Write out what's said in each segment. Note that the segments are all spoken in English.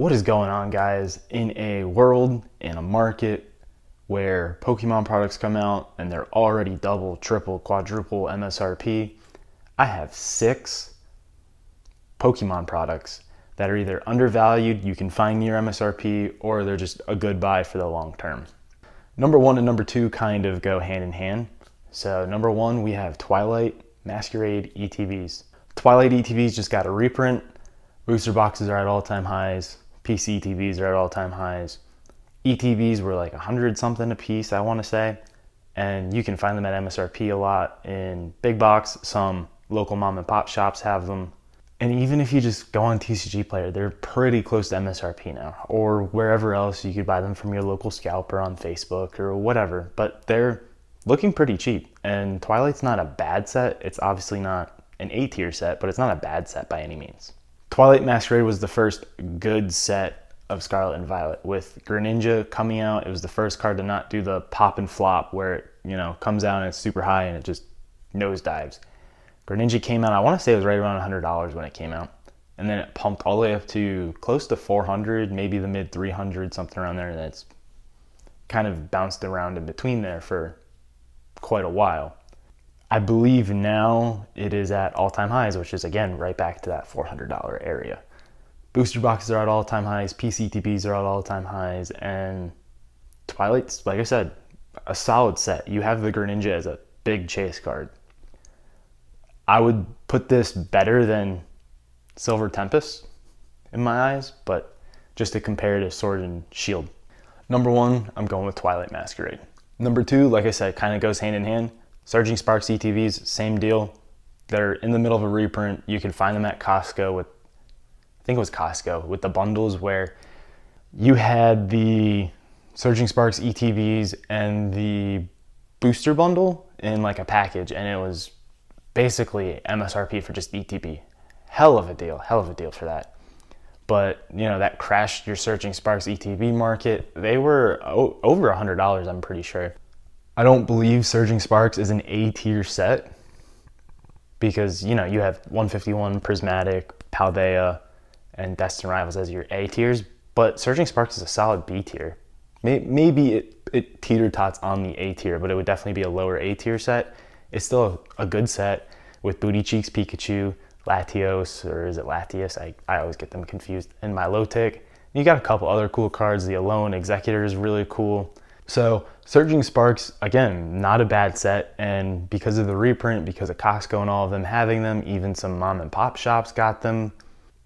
What is going on, guys? In a world, in a market where Pokemon products come out and they're already double, triple, quadruple MSRP, I have 6 Pokemon products that are either undervalued, you can find near MSRP, or they're just a good buy for the long term. Number 1 and number 2 kind of go hand in hand. So number 1, we have Twilight Masquerade ETBs. Twilight ETBs just got a reprint. Booster boxes are at all-time highs. PC ETBs are at all-time highs. ETBs were like 100 something a piece, I want to say. And you can find them at MSRP a lot in big box. Some local mom and pop shops have them. And even if you just go on TCG Player, they're pretty close to MSRP now. Or wherever else you could buy them from your local scalper on Facebook or whatever. But they're looking pretty cheap. And Twilight's not a bad set. It's obviously not an A tier set, but it's not a bad set by any means. Twilight Masquerade was the first good set of Scarlet and Violet. With Greninja coming out, it was the first card to not do the pop and flop where it, comes out and it's super high and it just nosedives. Greninja came out, I want to say it was right around $100 when it came out. And then it pumped all the way up to close to 400, maybe the mid 300, something around there. And it's kind of bounced around in between there for quite a while. I believe now it is at all-time highs, which is, again, right back to that $400 area. Booster boxes are at all-time highs, PCTPs are at all-time highs, and Twilight's, like I said, a solid set. You have the Greninja as a big chase card. I would put this better than Silver Tempest in my eyes, but just to compare to Sword and Shield. Number 1, I'm going with Twilight Masquerade. Number 2, like I said, kind of goes hand in hand. Surging Sparks ETVs, same deal. They're in the middle of a reprint. You can find them at Costco with, I think it was Costco, with the bundles where you had the Surging Sparks ETVs and the booster bundle in like a package, and it was basically MSRP for just ETB. Hell of a deal for that. But, that crashed your Surging Sparks ETB market. They were over $100, I'm pretty sure. I don't believe Surging Sparks is an A tier set because, you have 151 Prismatic, Paldea, and Destined Rivals as your A tiers, but Surging Sparks is a solid B tier. Maybe it teeter-tots on the A tier, but it would definitely be a lower A tier set. It's still a good set with Booty Cheeks Pikachu, Latios, or is it Latias? I always get them confused, and Milotic. You got a couple other cool cards. The Alone Executor is really cool. So Surging Sparks, again, not a bad set, and because of the reprint, because of Costco and all of them having them, even some mom and pop shops got them,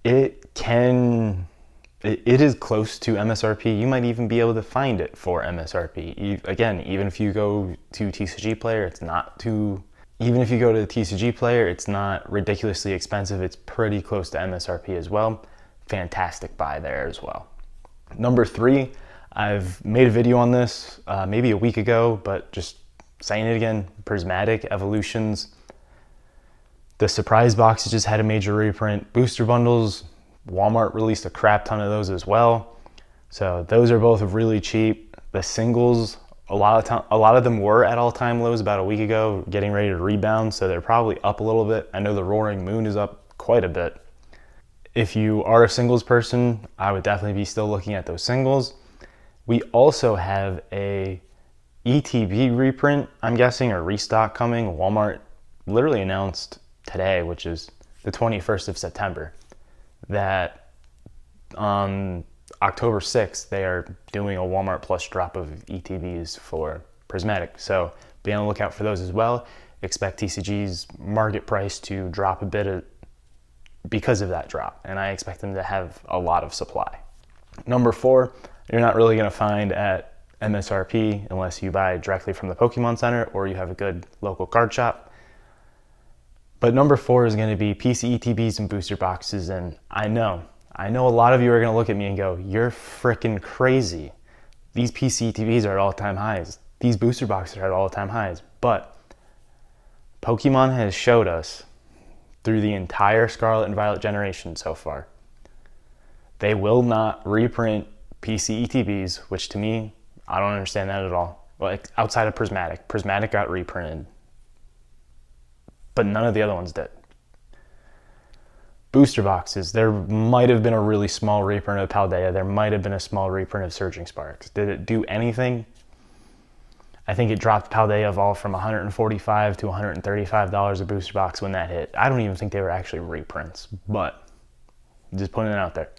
it is close to MSRP. You might even be able to find it for MSRP. Again, even if you go to TCG Player, even if you go to the TCG Player, it's not ridiculously expensive. It's pretty close to MSRP as well. Fantastic buy there as well. Number 3, I've made a video on this maybe a week ago, but just saying it again, Prismatic Evolutions. The surprise boxes just had a major reprint. Booster bundles, Walmart released a crap ton of those as well. So those are both really cheap. The singles, a lot of them were at all-time lows about a week ago, getting ready to rebound, so they're probably up a little bit. I know the Roaring Moon is up quite a bit. If you are a singles person, I would definitely be still looking at those singles. We also have a ETB reprint, I'm guessing, or restock coming. Walmart literally announced today, which is the 21st of September, that on October 6th, they are doing a Walmart Plus drop of ETBs for Prismatic. So be on the lookout for those as well. Expect TCG's market price to drop a bit because of that drop, and I expect them to have a lot of supply. Number 4, you're not really going to find at MSRP unless you buy directly from the Pokemon Center or you have a good local card shop. But number 4 is going to be PC ETBs and booster boxes, and I know a lot of you are going to look at me and go, you're freaking crazy. These PC ETBs are at all-time highs. These booster boxes are at all-time highs. But Pokemon has showed us through the entire Scarlet and Violet generation so far, they will not reprint PC ETBs, which to me, I don't understand that at all. Like outside of Prismatic. Prismatic got reprinted, but none of the other ones did. Booster boxes. There might have been a really small reprint of Paldea. There might have been a small reprint of Surging Sparks. Did it do anything? I think it dropped Paldea Evolved from $145 to $135 a booster box when that hit. I don't even think they were actually reprints, but just putting it out there.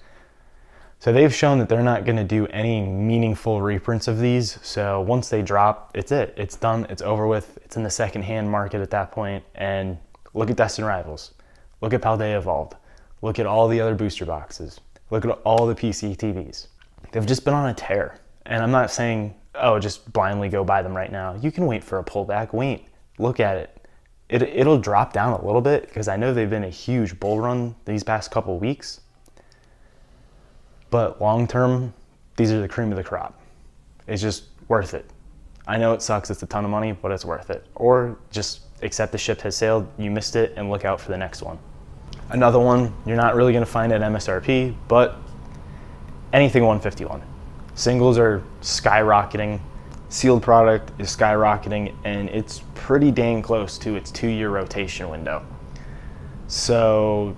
So they've shown that they're not going to do any meaningful reprints of these. So once they drop, it's it. It's done. It's over with. It's in the secondhand market at that point. And look at Destined Rivals. Look at Paldea Evolved. Look at all the other booster boxes. Look at all the PC TVs. They've just been on a tear. And I'm not saying, oh, just blindly go buy them right now. You can wait for a pullback. Wait. Look at it. It'll drop down a little bit because I know they've been a huge bull run these past couple weeks. But long term, these are the cream of the crop. It's just worth it. I know it sucks, it's a ton of money, but it's worth it. Or just accept the ship has sailed, you missed it, and look out for the next one. Another one you're not really gonna find at MSRP, but anything 151. Singles are skyrocketing, sealed product is skyrocketing, and it's pretty dang close to its 2-year rotation window. So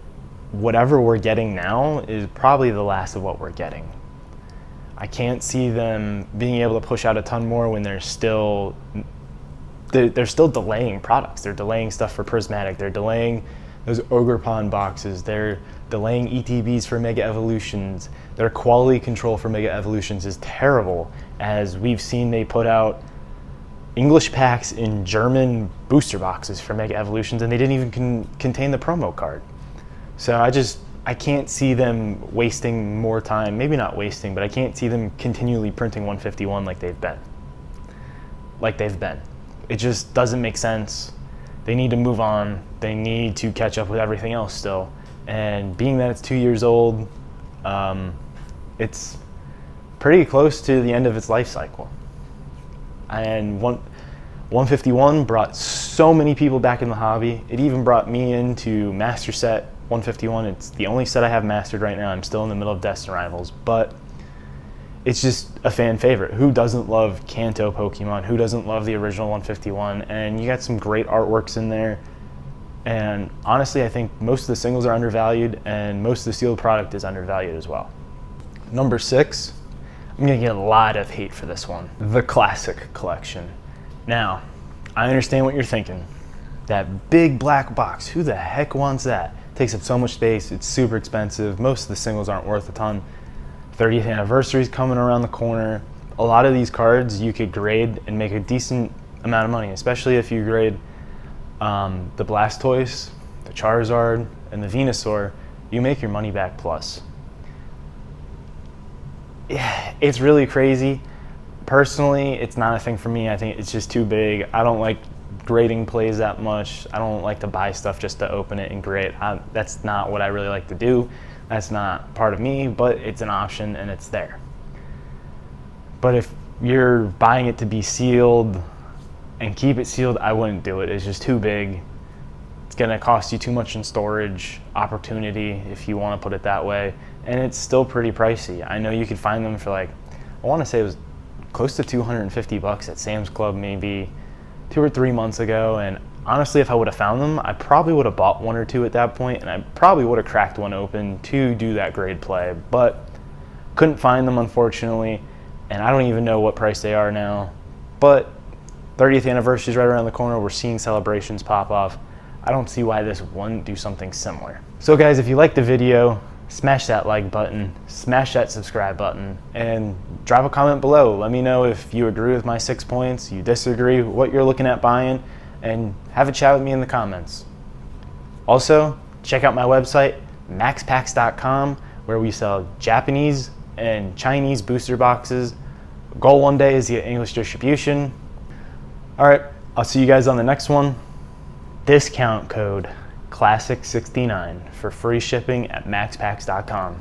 whatever we're getting now is probably the last of what we're getting. I can't see them being able to push out a ton more when they're still delaying products. They're delaying stuff for Prismatic. They're delaying those Ogre Pond boxes. They're delaying ETBs for Mega Evolutions. Their quality control for Mega Evolutions is terrible, as we've seen they put out English packs in German booster boxes for Mega Evolutions, and they didn't even contain the promo card. So I can't see them wasting more time, maybe not wasting, but I can't see them continually printing 151 like they've been. It just doesn't make sense. They need to move on. They need to catch up with everything else still. And being that it's 2 years old, it's pretty close to the end of its life cycle. And 151 brought so many people back in the hobby. It even brought me into Master Set 151. It's the only set I have mastered right now. I'm still in the middle of Destined Rivals, but it's just a fan favorite. Who doesn't love Kanto Pokemon? Who doesn't love the original 151? And you got some great artworks in there. And honestly, I think most of the singles are undervalued, and most of the sealed product is undervalued as well. Number 6, I'm gonna get a lot of hate for this one. The Classic Collection. Now, I understand what you're thinking. That big black box, who the heck wants that? Takes up so much space, it's super expensive, most of the singles aren't worth a ton. 30th anniversary is coming around the corner. A lot of these cards you could grade and make a decent amount of money, especially if you grade the Blastoise, the Charizard, and the Venusaur. You make your money back plus. Yeah, it's really crazy. Personally, it's not a thing for me. I think it's just too big. I don't like grading plays that much. I don't like to buy stuff just to open it and grade. That's not what I really like to do. That's not part of me, but it's an option and it's there. But if you're buying it to be sealed and keep it sealed, I wouldn't do it. It's just too big. It's gonna cost you too much in storage opportunity, if you want to put it that way, and it's still pretty pricey. I know you could find them for like, I want to say it was close to 250 bucks at Sam's Club maybe 2 or 3 months ago, and honestly, if I would have found them, I probably would have bought 1 or 2 at that point, and I probably would have cracked one open to do that grade play, but couldn't find them, unfortunately, and I don't even know what price they are now. But 30th anniversary is right around the corner. We're seeing celebrations pop off. I don't see why this wouldn't do something similar. So guys, if you liked the video, smash that like button, smash that subscribe button, and drop a comment below. Let me know if you agree with my 6 points, you disagree, what you're looking at buying, and have a chat with me in the comments. Also, check out my website, maxpacks.com, where we sell Japanese and Chinese booster boxes. Goal one day is to get English distribution. All right, I'll see you guys on the next one. Discount code Classic69 for free shipping at maxpacks.com.